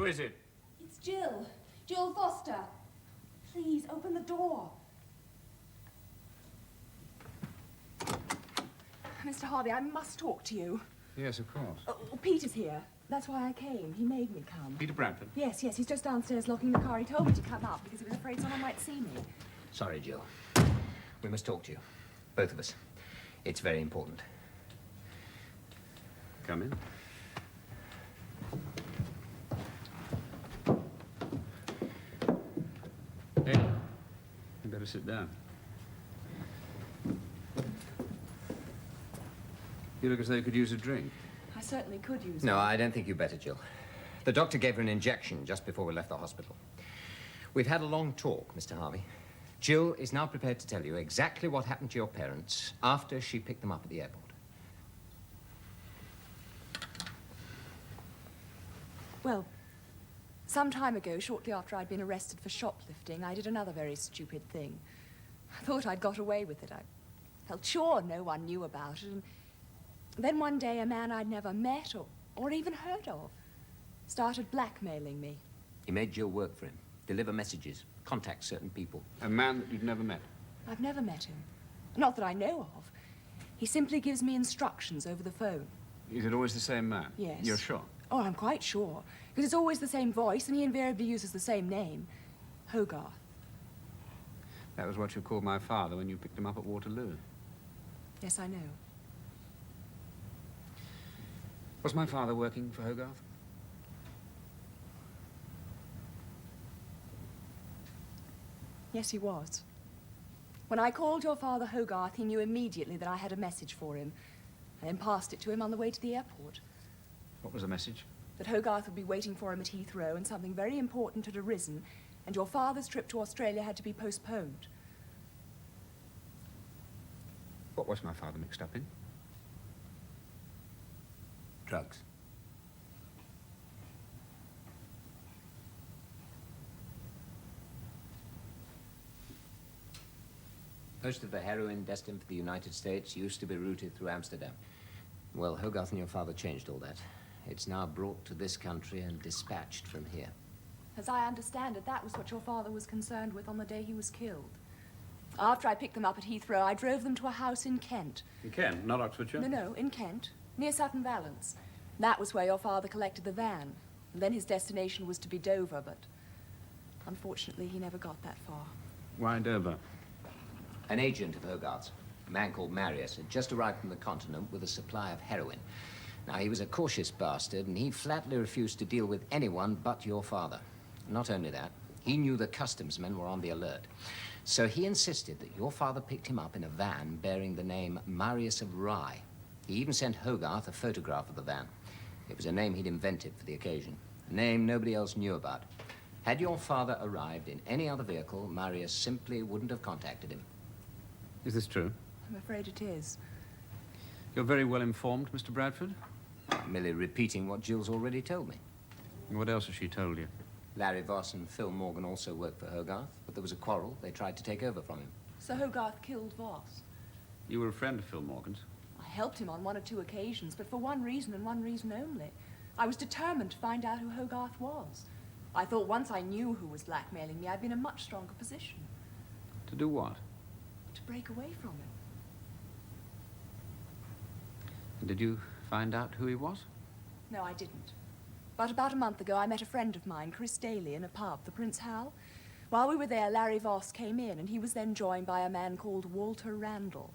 is it? It's Jill. Jill Foster. Please, open the door. Mr. Harvey, I must talk to you. Yes, of course. Oh, Peter's here. That's why I came. He made me come. Peter Bradford? Yes, he's just downstairs locking the car. He told me to come up because he was afraid someone might see me. Sorry, Jill. We must talk to you. Both of us. It's very important. Come in. Hey, you better sit down. You look as though you could use a drink. I certainly could use No, one. I don't think you better, Jill. The doctor gave her an injection just before we left the hospital. We've had a long talk, Mr. Harvey. Jill is now prepared to tell you exactly what happened to your parents after she picked them up at the airport. Well, some time ago, shortly after I'd been arrested for shoplifting, I did another very stupid thing. I thought I'd got away with it. I felt sure no one knew about it. And then one day, a man I'd never met or even heard of started blackmailing me. He made Jill work for him, deliver messages, contact certain people. A man that you'd never met? I've never met him. Not that I know of. He simply gives me instructions over the phone. Is it always the same man? Yes. You're sure? Oh, I'm quite sure. Because it's always the same voice, and he invariably uses the same name. Hogarth. That was what you called my father when you picked him up at Waterloo. Yes, I know. Was my father working for Hogarth? Yes, he was. When I called your father Hogarth, he knew immediately that I had a message for him, and then passed it to him on the way to the airport. What was the message? That Hogarth would be waiting for him at Heathrow, and something very important had arisen, and your father's trip to Australia had to be postponed. What was my father mixed up in? Drugs. Most of the heroin destined for the United States used to be routed through Amsterdam. Well, Hogarth and your father changed all that. It's now brought to this country and dispatched from here. As I understand it, that was what your father was concerned with on the day he was killed. After I picked them up at Heathrow, I drove them to a house in Kent. In Kent, not Oxfordshire? No, in Kent, near Sutton Valence. That was where your father collected the van. And then his destination was to be Dover, but unfortunately he never got that far. Why Dover? An agent of Hogarth's, a man called Marius, had just arrived from the continent with a supply of heroin. Now, he was a cautious bastard, and he flatly refused to deal with anyone but your father. Not only that, he knew the customs men were on the alert. So he insisted that your father picked him up in a van bearing the name Marius of Rye. He even sent Hogarth a photograph of the van. It was a name he'd invented for the occasion, a name nobody else knew about. Had your father arrived in any other vehicle, Marius simply wouldn't have contacted him. Is this true? I'm afraid it is. You're very well informed, Mr. Bradford. I'm merely repeating what Jill's already told me. And what else has she told you? Larry Voss and Phil Morgan also worked for Hogarth, but there was a quarrel. They tried to take over from him. So Hogarth killed Voss. You were a friend of Phil Morgan's. I helped him on one or two occasions, but for one reason and one reason only. I was determined to find out who Hogarth was. I thought once I knew who was blackmailing me, I'd be in a much stronger position. To do what? To break away from him. And did you find out who he was? No, I didn't. But about a month ago, I met a friend of mine, Chris Daly, in a pub, the Prince Hal. While we were there, Larry Voss came in, and he was then joined by a man called Walter Randall.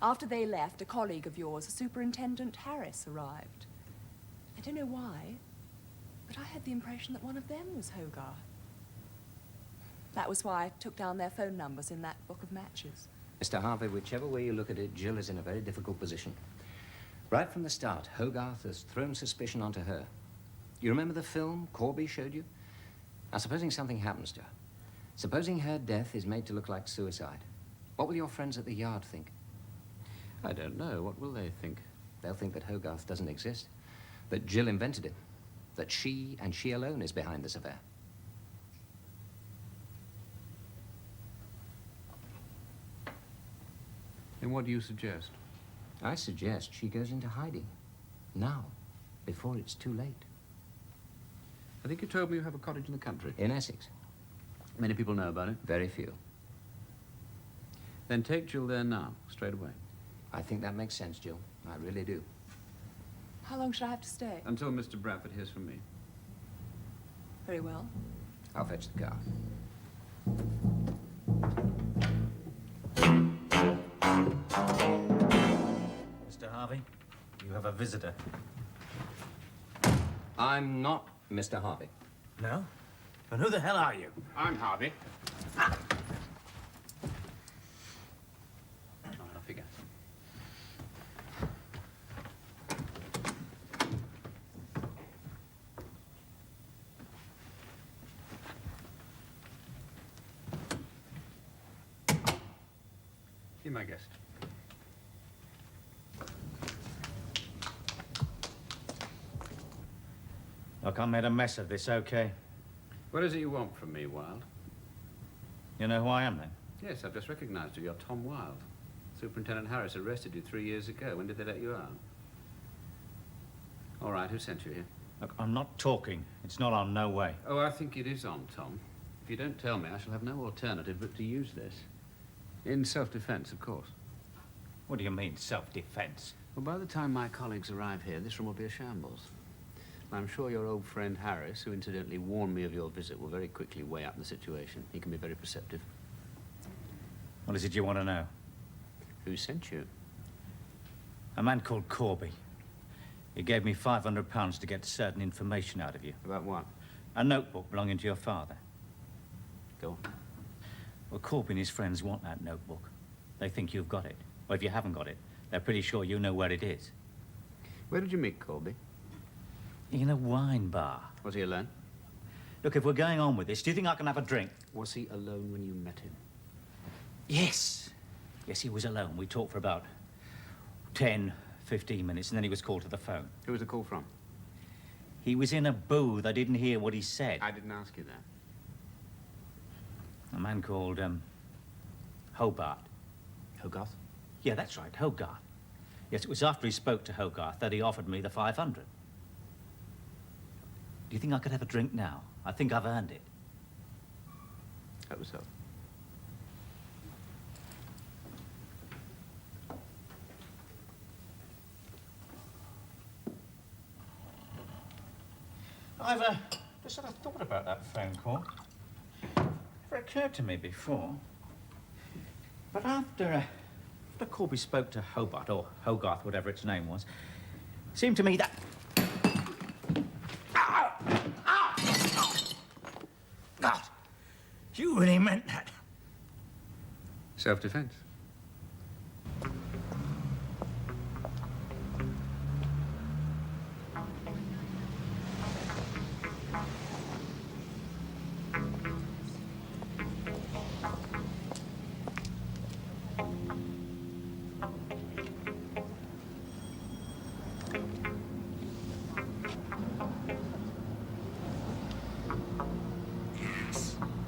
After they left, a colleague of yours, Superintendent Harris, arrived. I don't know why, but I had the impression that one of them was Hogarth. That was why I took down their phone numbers in that book of matches. Mr. Harvey, whichever way you look at it, Jill is in a very difficult position. Right from the start, Hogarth has thrown suspicion onto her. You remember the film Corby showed you? Now, supposing something happens to her. Supposing her death is made to look like suicide. What will your friends at the Yard think? I don't know. What will they think? They'll think that Hogarth doesn't exist, that Jill invented him, that she and she alone is behind this affair. Then what do you suggest? I suggest she goes into hiding. Now, before it's too late. I think you told me you have a cottage in the country. In Essex. Many people know about it. Very few. Then take Jill there now, straight away. I think that makes sense, Jill. I really do. How long should I have to stay? Until Mr. Bradford hears from me. Very well. I'll fetch the car. Mr. Harvey, you have a visitor. I'm not Mr. Harvey. No? And who the hell are you? I'm Harvey. All right, off you go. Be my guest. Look, I made a mess of this, okay? What is it you want from me, Wilde? You know who I am, then? Yes, I've just recognized you. You're Tom Wilde. Superintendent Harris arrested you 3 years ago. When did they let you out? All right, who sent you here? Look, I'm not talking. It's not on, no way. Oh, I think it is on, Tom. If you don't tell me, I shall have no alternative but to use this. In self-defense, of course. What do you mean, self-defense? Well, by the time my colleagues arrive here, this room will be a shambles. I'm sure your old friend Harris, who incidentally warned me of your visit, will very quickly weigh up the situation. He can be very perceptive. What is it you want to know? Who sent you? A man called Corby. He gave me £500 to get certain information out of you. About what? A notebook belonging to your father. Go on. Well, Corby and his friends want that notebook. They think you've got it. Or if you haven't got it, they're pretty sure you know where it is. Where did you meet Colby? In a wine bar. Was he alone? Look, if we're going on with this, do you think I can have a drink? Was he alone when you met him? Yes. Yes, he was alone. We talked for about 10, 15 minutes, and then he was called to the phone. Who was the call from? He was in a booth. I didn't hear what he said. I didn't ask you that. A man called, Hobart. Hogarth? Yeah, that's right, Hogarth. Yes, it was after he spoke to Hogarth that he offered me the 500. Do you think I could have a drink now? I think I've earned it. That was so. I've just sort of thought about that phone call. Never occurred to me before. But after Corby spoke to Hobart, or Hogarth, whatever its name was, it seemed to me that... Ow! Ow! Ow! God, you really meant that. Self-defense.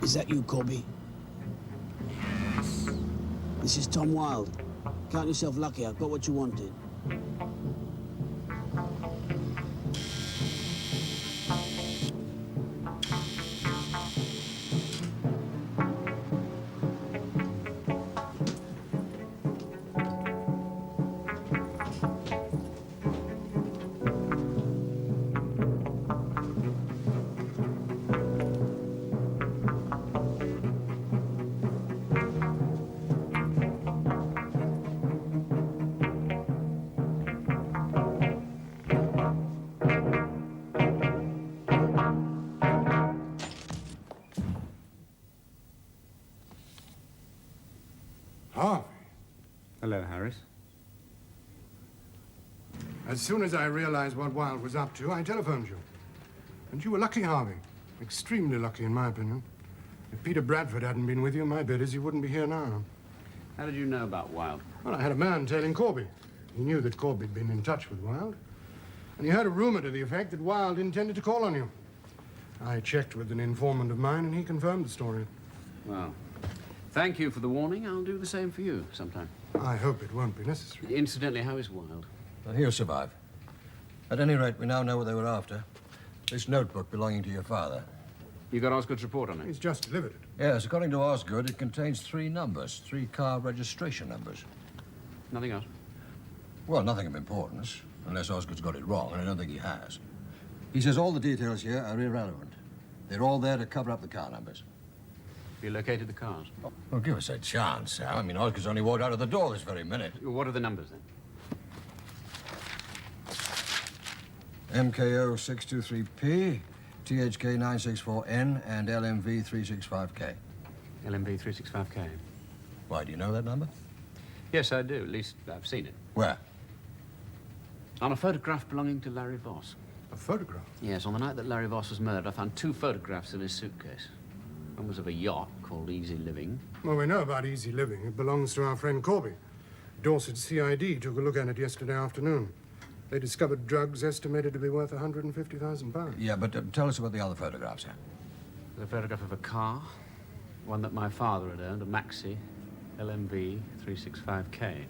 Is that you, Corby? This is Tom Wilde. Count yourself lucky. I've got what you wanted. Harvey. Hello, Harris. As soon as I realized what Wilde was up to, I telephoned you. And you were lucky, Harvey. Extremely lucky, in my opinion. If Peter Bradford hadn't been with you, my bet is he wouldn't be here now. How did you know about Wilde? Well, I had a man tailing Corby. He knew that Corby'd been in touch with Wilde. And he heard a rumor to the effect that Wilde intended to call on you. I checked with an informant of mine, and he confirmed the story. Well, thank you for the warning. I'll do the same for you sometime. I hope it won't be necessary. Incidentally, how is Wilde? Well, he'll survive. At any rate, we now know what they were after. This notebook belonging to your father. You got Osgood's report on it? He's just delivered it. Yes, according to Osgood, it contains 3 numbers, 3 car registration numbers. Nothing else? Well, nothing of importance, unless Osgood's got it wrong, and I don't think he has. He says all the details here are irrelevant. They're all there to cover up the car numbers. You located the cars? Well, give us a chance, Sam. I mean, Osgood's only walked out of the door this very minute. What are the numbers, then? MKO 623P, THK 964N, and LMV 365K. LMV 365K. Why, do you know that number? Yes, I do. At least I've seen it. Where? On a photograph belonging to Larry Voss. A photograph? Yes, on the night that Larry Voss was murdered, I found 2 photographs in his suitcase. One was of a yacht called Easy Living. Well, we know about easy living. It belongs to our friend Corby. Dorset CID took a look at it yesterday afternoon. They discovered drugs estimated to be worth £150,000. Yeah, but tell us about the other photographs, Sam. There's a photograph of a car, one that my father had owned, a Maxi LMV 365K.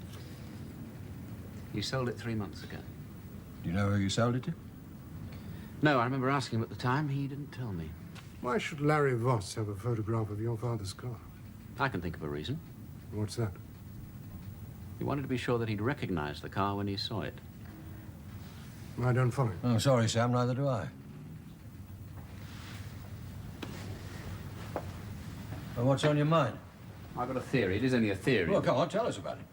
He sold it 3 months ago. Do you know who you sold it to? No, I remember asking him at the time. He didn't tell me. Why should Larry Voss have a photograph of your father's car? I can think of a reason. What's that? He wanted to be sure that he'd recognize the car when he saw it. I don't follow. Oh, sorry, Sam, neither do I. Well, what's on your mind? I've got a theory. It is only a theory. Well, come on, tell us about it.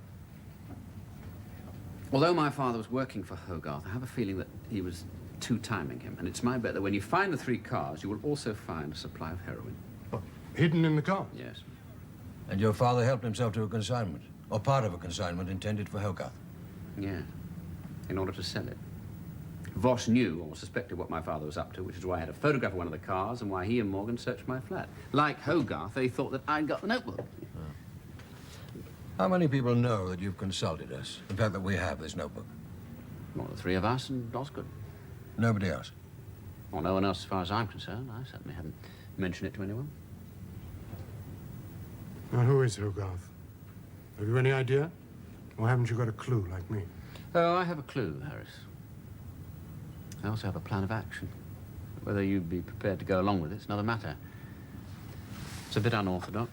Although my father was working for Hogarth, I have a feeling that he was two-timing him. And it's my bet that when you find the 3 cars, you will also find a supply of heroin. Oh, hidden in the car? Yes. And your father helped himself to a consignment, or part of a consignment intended for Hogarth. Yeah. In order to sell it. Voss knew or suspected what my father was up to, which is why I had a photograph of one of the cars and why he and Morgan searched my flat. Like Hogarth, they thought that I'd got the notebook. How many people know that you've consulted us? In fact, that we have this notebook? Well, the 3 of us and Osgood. Nobody else? Well, no one else as far as I'm concerned. I certainly haven't mentioned it to anyone. Now, who is Hogarth? Have you any idea? Or haven't you got a clue like me? Oh, I have a clue, Harris. I also have a plan of action. Whether you'd be prepared to go along with it's another matter. It's a bit unorthodox.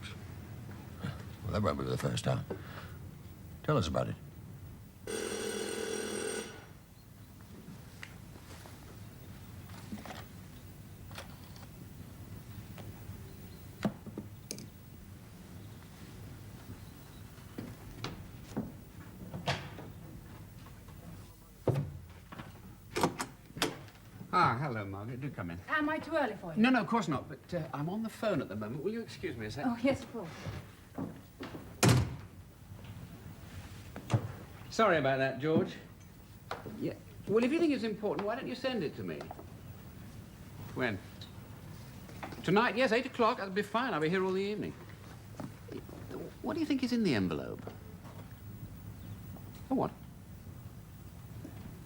Well, that won't be the first time. Tell us about it. Ah, hello, Margaret. Do come in. Am I too early for you? No, no, of course not. But I'm on the phone at the moment. Will you excuse me a sec? Oh, yes, of course. Sorry about that, George. Yeah. Well, if you think it's important, why don't you send it to me? When? Tonight? Yes, 8 o'clock. That'll be fine. I'll be here all the evening. What do you think is in the envelope? Oh, what?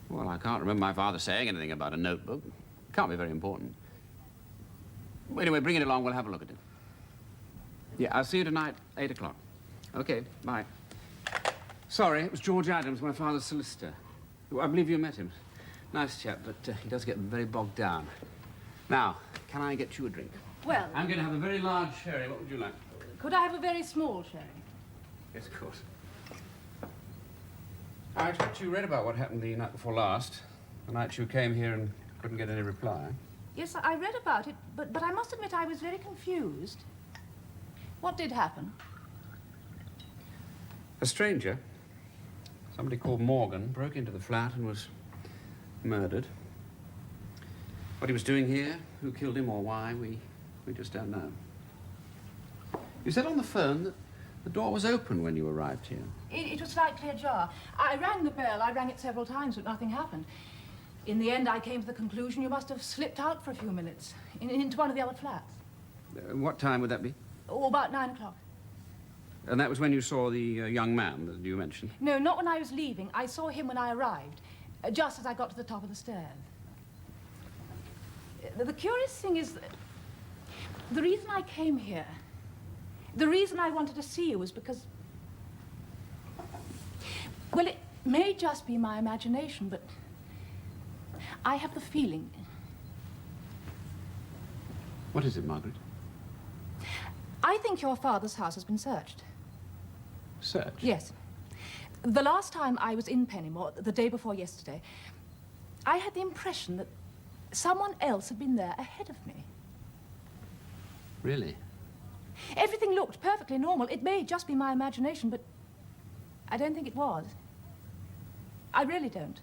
Well, I can't remember my father saying anything about a notebook. Can't be very important. Anyway, bring it along. We'll have a look at it. Yeah, I'll see you tonight, 8 o'clock. Okay, bye. Sorry, it was George Adams, my father's solicitor. I believe you met him. Nice chap, but he does get very bogged down. Now, can I get you a drink? Well, I'm going to have a very large sherry. What would you like? could I have a very small sherry? Yes, of course. I expect you read about what happened the night before last. The night you came here and couldn't get any reply. Yes, I read about it, but I must admit I was very confused. What did happen? A stranger, somebody called Morgan, broke into the flat and was murdered. What he was doing here, who killed him or why, we just don't know. You said on the phone that the door was open when you arrived here. It was slightly ajar. I rang the bell. I rang it several times, but nothing happened. In the end, I came to the conclusion you must have slipped out for a few minutes into one of the other flats. What time would that be? Oh, about 9 o'clock. And that was when you saw the young man that you mentioned? No, not when I was leaving. I saw him when I arrived, just as I got to the top of the stairs. The curious thing is that the reason I came here, the reason I wanted to see you was because, well, it may just be my imagination, but I have the feeling What is it, Margaret? I think your father's house has been searched. Search? Yes. The last time I was in Pennymore, the day before yesterday, I had the impression that someone else had been there ahead of me. Really? Everything looked perfectly normal. It may just be my imagination, but I don't think it was. I really don't.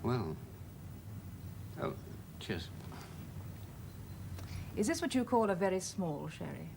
Well... Oh, cheers. Is this what you call a very small sherry?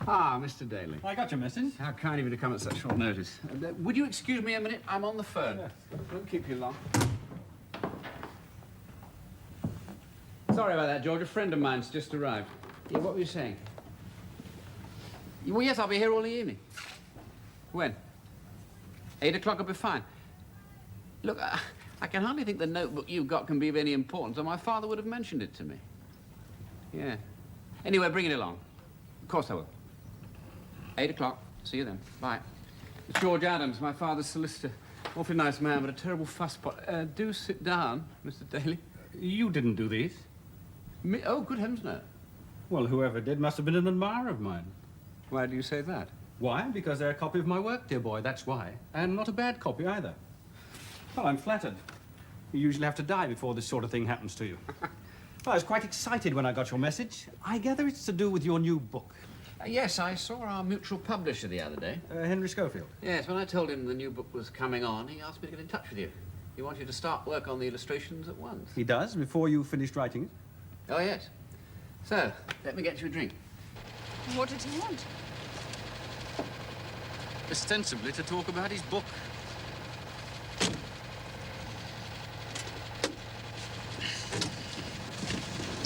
Ah, Mr. Daly. I got your message. How kind of you to come at such short notice. Would you excuse me a minute? I'm on the phone. Yes. Won't keep you long. Sorry about that, George. A friend of mine's just arrived. Yeah, what were you saying? Well, yes, I'll be here all the evening. When? 8 o'clock will be fine. Look, I can hardly think the notebook you've got can be of any importance, or my father would have mentioned it to me. Yeah. Anyway, bring it along. Of course I will. 8 o'clock. See you then. Bye. It's George Adams, my father's solicitor. Awfully nice man, but a terrible fusspot. Do sit down, Mr. Daly. You didn't do these. Me? Oh, good heavens, no. Well, whoever did must have been an admirer of mine. Why do you say that? Why? Because they're a copy of my work, dear boy, that's why. And not a bad copy either. Well, I'm flattered. You usually have to die before this sort of thing happens to you. Well, I was quite excited when I got your message. I gather it's to do with your new book. Yes, I saw our mutual publisher the other day. Henry Schofield. Yes, when I told him the new book was coming on, he asked me to get in touch with you. He wanted you to start work on the illustrations at once. He does, before you finished writing it? Oh, yes. So, let me get you a drink. What did he want? Ostensibly to talk about his book.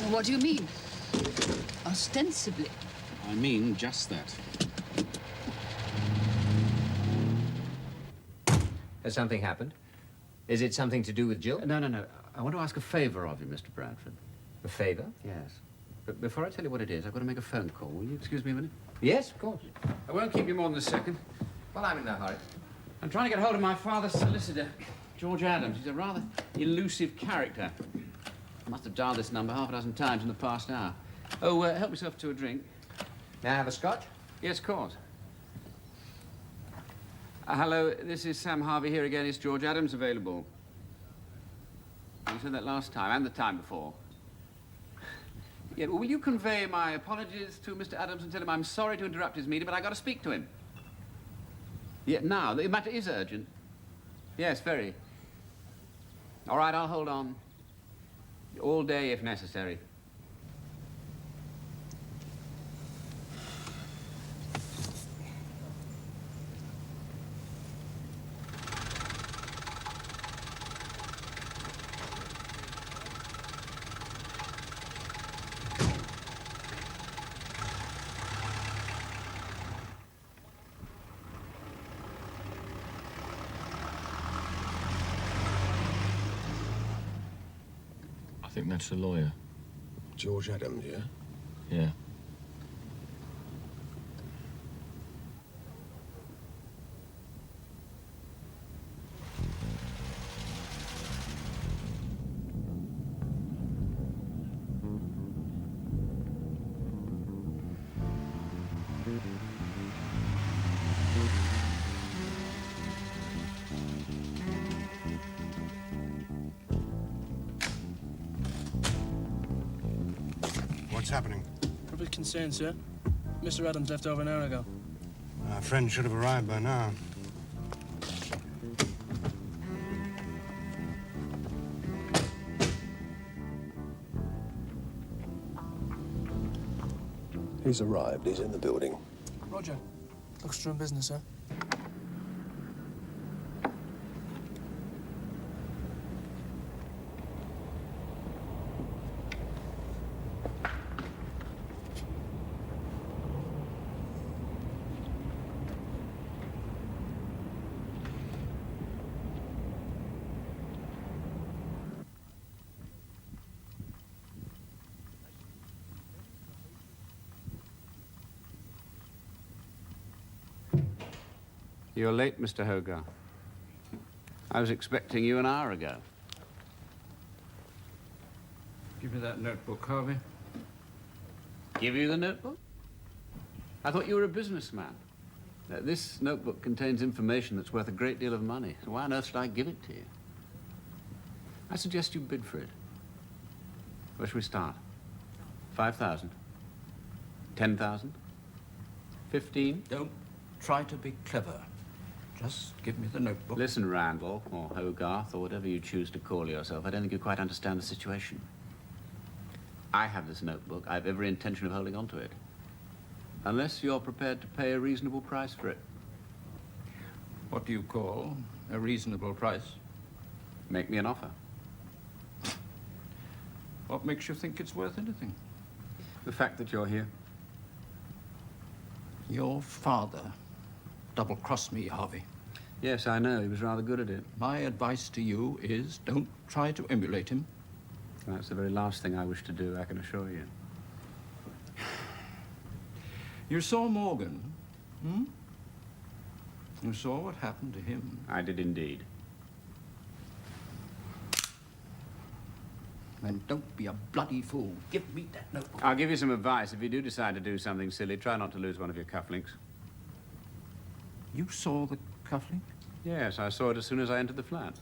What do you mean? Ostensibly. I mean just that. Has something happened? Is it something to do with Jill? No. I want to ask a favour of you, Mr. Bradford. A favour? Yes. But before I tell you what it is, I've got to make a phone call. Will you excuse me a minute? Yes, of course. I won't keep you more than a second. Well, I'm in no hurry. I'm trying to get hold of my father's solicitor, George Adams. He's a rather elusive character. I must have dialed this number half a dozen times in the past hour. Oh, help yourself to a drink. May I have a scotch? Yes, of course. Hello, this is Sam Harvey here again. Is George Adams available? You said that last time and the time before. Yeah, well, will you convey my apologies to Mr. Adams and tell him I'm sorry to interrupt his meeting, but I've got to speak to him. Yeah, now, the matter is urgent. Yes, very. All right, I'll hold on. All day if necessary. I think that's the lawyer. George Adams, yeah? Yeah. What's happening? A bit concerned, sir. Mr. Adams left over an hour ago. Our friend should have arrived by now. He's arrived. He's in the building. Roger. Looks true in business, sir. You're late, Mr. Hogarth. I was expecting you an hour ago. Give me that notebook, Harvey. Give you the notebook? I thought you were a businessman. This notebook contains information that's worth a great deal of money. So why on earth should I give it to you? I suggest you bid for it. Where should we start? 5,000? 10,000? 15? Don't try to be clever. Just give me the notebook. Listen, Randall, or Hogarth, or whatever you choose to call yourself, I don't think you quite understand the situation. I have this notebook. I have every intention of holding on to it. Unless you're prepared to pay a reasonable price for it. What do you call a reasonable price? Make me an offer. What makes you think it's worth anything? The fact that you're here. Your father double-crossed me, Harvey. Yes, I know. He was rather good at it. My advice to you is don't try to emulate him. That's the very last thing I wish to do, I can assure you. You saw Morgan, hmm? You saw what happened to him. I did indeed. Then don't be a bloody fool. Give me that notebook. I'll give you some advice. If you do decide to do something silly, try not to lose one of your cufflinks. You saw the cufflink? Yes, I saw it as soon as I entered the flat.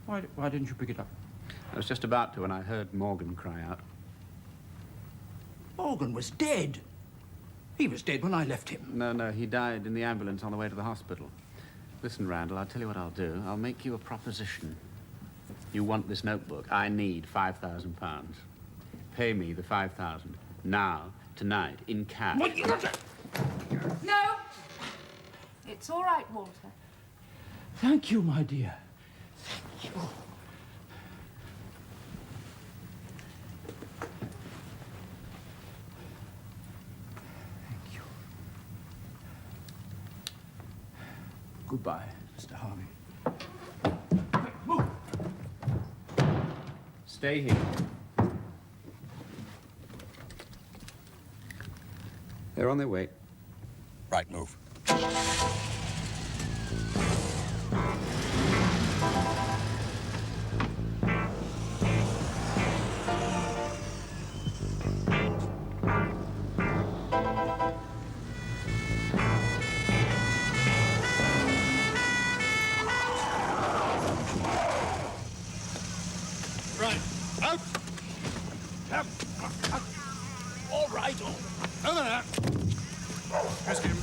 Why didn't you pick it up? I was just about to when I heard Morgan cry out. Morgan was dead. He was dead when I left him. No, he died in the ambulance on the way to the hospital. Listen, Randall, I'll tell you what I'll do. I'll make you a proposition. You want this notebook. I need £5,000. Pay me the 5,000 now, tonight, in cash. No! It's all right, Walter. Thank you, my dear. Thank you. Thank you. Goodbye, Mr. Harvey. Move! Stay here. They're on their way. Right move. Right. Out! Out! All right, over there. Ask him.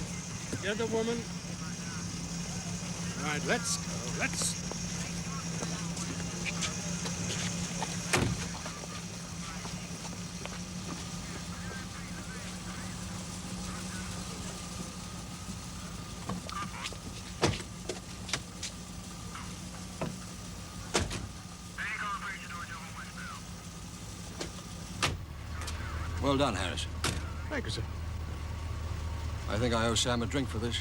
Get the woman. All right, let's go. Let's... Well done, Harris. Thank you, sir. I think I owe Sam a drink for this.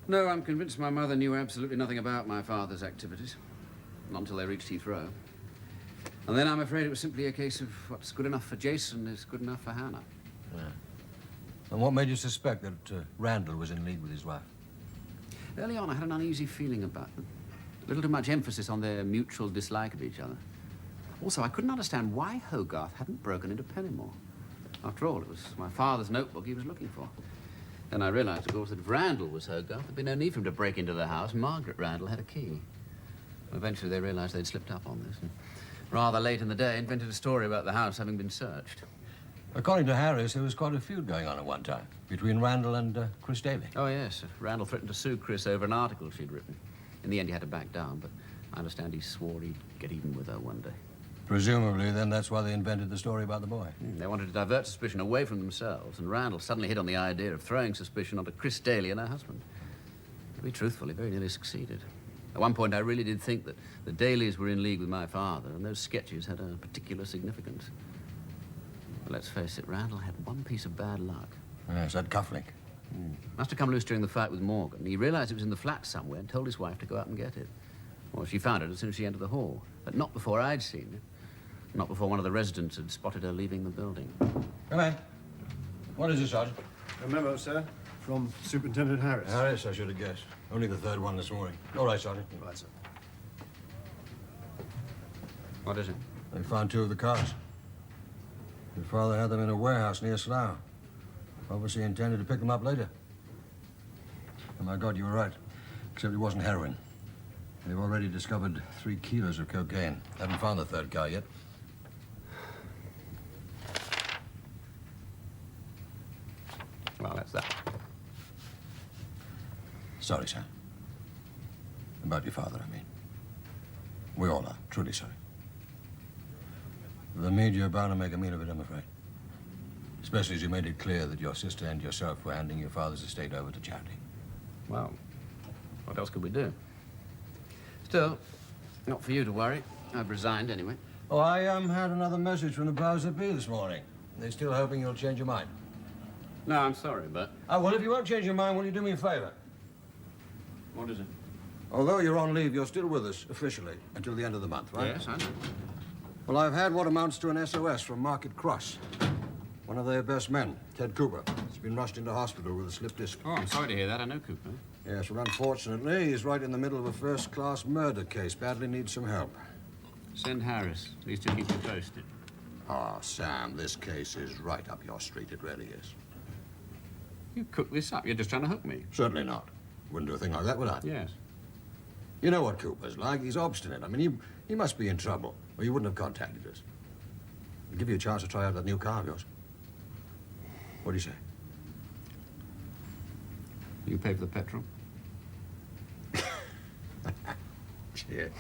No, I'm convinced my mother knew absolutely nothing about my father's activities. Not until they reached Heathrow. And then I'm afraid it was simply a case of what's good enough for Jason is good enough for Hannah. Yeah. And what made you suspect that Randall was in league with his wife? Early on, I had an uneasy feeling about them. A little too much emphasis on their mutual dislike of each other. Also, I couldn't understand why Hogarth hadn't broken into Pennymore. After all, it was my father's notebook he was looking for. Then I realized, of course, that if Randall was Hogarth, there'd be no need for him to break into the house. Margaret Randall had a key. Eventually, they realized they'd slipped up on this, and rather late in the day, invented a story about the house having been searched. According to Harris, there was quite a feud going on at one time between Randall and Chris Daly. Oh, yes. Randall threatened to sue Chris over an article she'd written. In the end, he had to back down, but I understand he swore he'd get even with her one day. Presumably, then, that's why they invented the story about the boy. They wanted to divert suspicion away from themselves, and Randall suddenly hit on the idea of throwing suspicion onto Chris Daly and her husband. To be truthful, he very nearly succeeded. At one point, I really did think that the Dalys were in league with my father, and those sketches had a particular significance. But let's face it, Randall had one piece of bad luck. Yes, that cufflink. Must have come loose during the fight with Morgan. He realized it was in the flat somewhere and told his wife to go out and get it. Well, she found it as soon as she entered the hall, but not before I'd seen it. Not before one of the residents had spotted her leaving the building. Come in. What is this, Sergeant? A memo, sir, from Superintendent Harris. Harris, I should have guessed. Only the third one this morning. All right, Sergeant. Right, sir. What is it? They found 2 of the cars. Your father had them in a warehouse near Slough. Obviously intended to pick them up later. And my God, you were right. Except it wasn't heroin. They've already discovered 3 kilos of cocaine. Haven't found the third car yet. Well, that's that. Sorry, sir. About your father, I mean. We all are, truly sorry. The media are bound to make a meal of it, I'm afraid. Especially as you made it clear that your sister and yourself were handing your father's estate over to charity. Well, what else could we do? Still, not for you to worry. I've resigned anyway. Oh, I had another message from the powers that be this morning. They're still hoping you'll change your mind. No, I'm sorry, but... Oh, well, if you won't change your mind, will you do me a favor? What is it? Although you're on leave, you're still with us, officially, until the end of the month, right? Yes, I know. Well, I've had what amounts to an SOS from Market Cross. One of their best men, Ted Cooper, has been rushed into hospital with a slip disc. Oh, I'm sorry to hear that. I know Cooper. Yes, well, unfortunately, he's right in the middle of a first-class murder case. Badly needs some help. Send Harris. At least he'll keep you posted. Oh, Sam, this case is right up your street. It really is. You cooked this up. You're just trying to hook me. Certainly not. Wouldn't do a thing like that, would I? Yes. You know what Cooper's like. He's obstinate. I mean, he must be in trouble, or he wouldn't have contacted us. I'll give you a chance to try out that new car of yours. What do you say? You pay for the petrol? Cheers.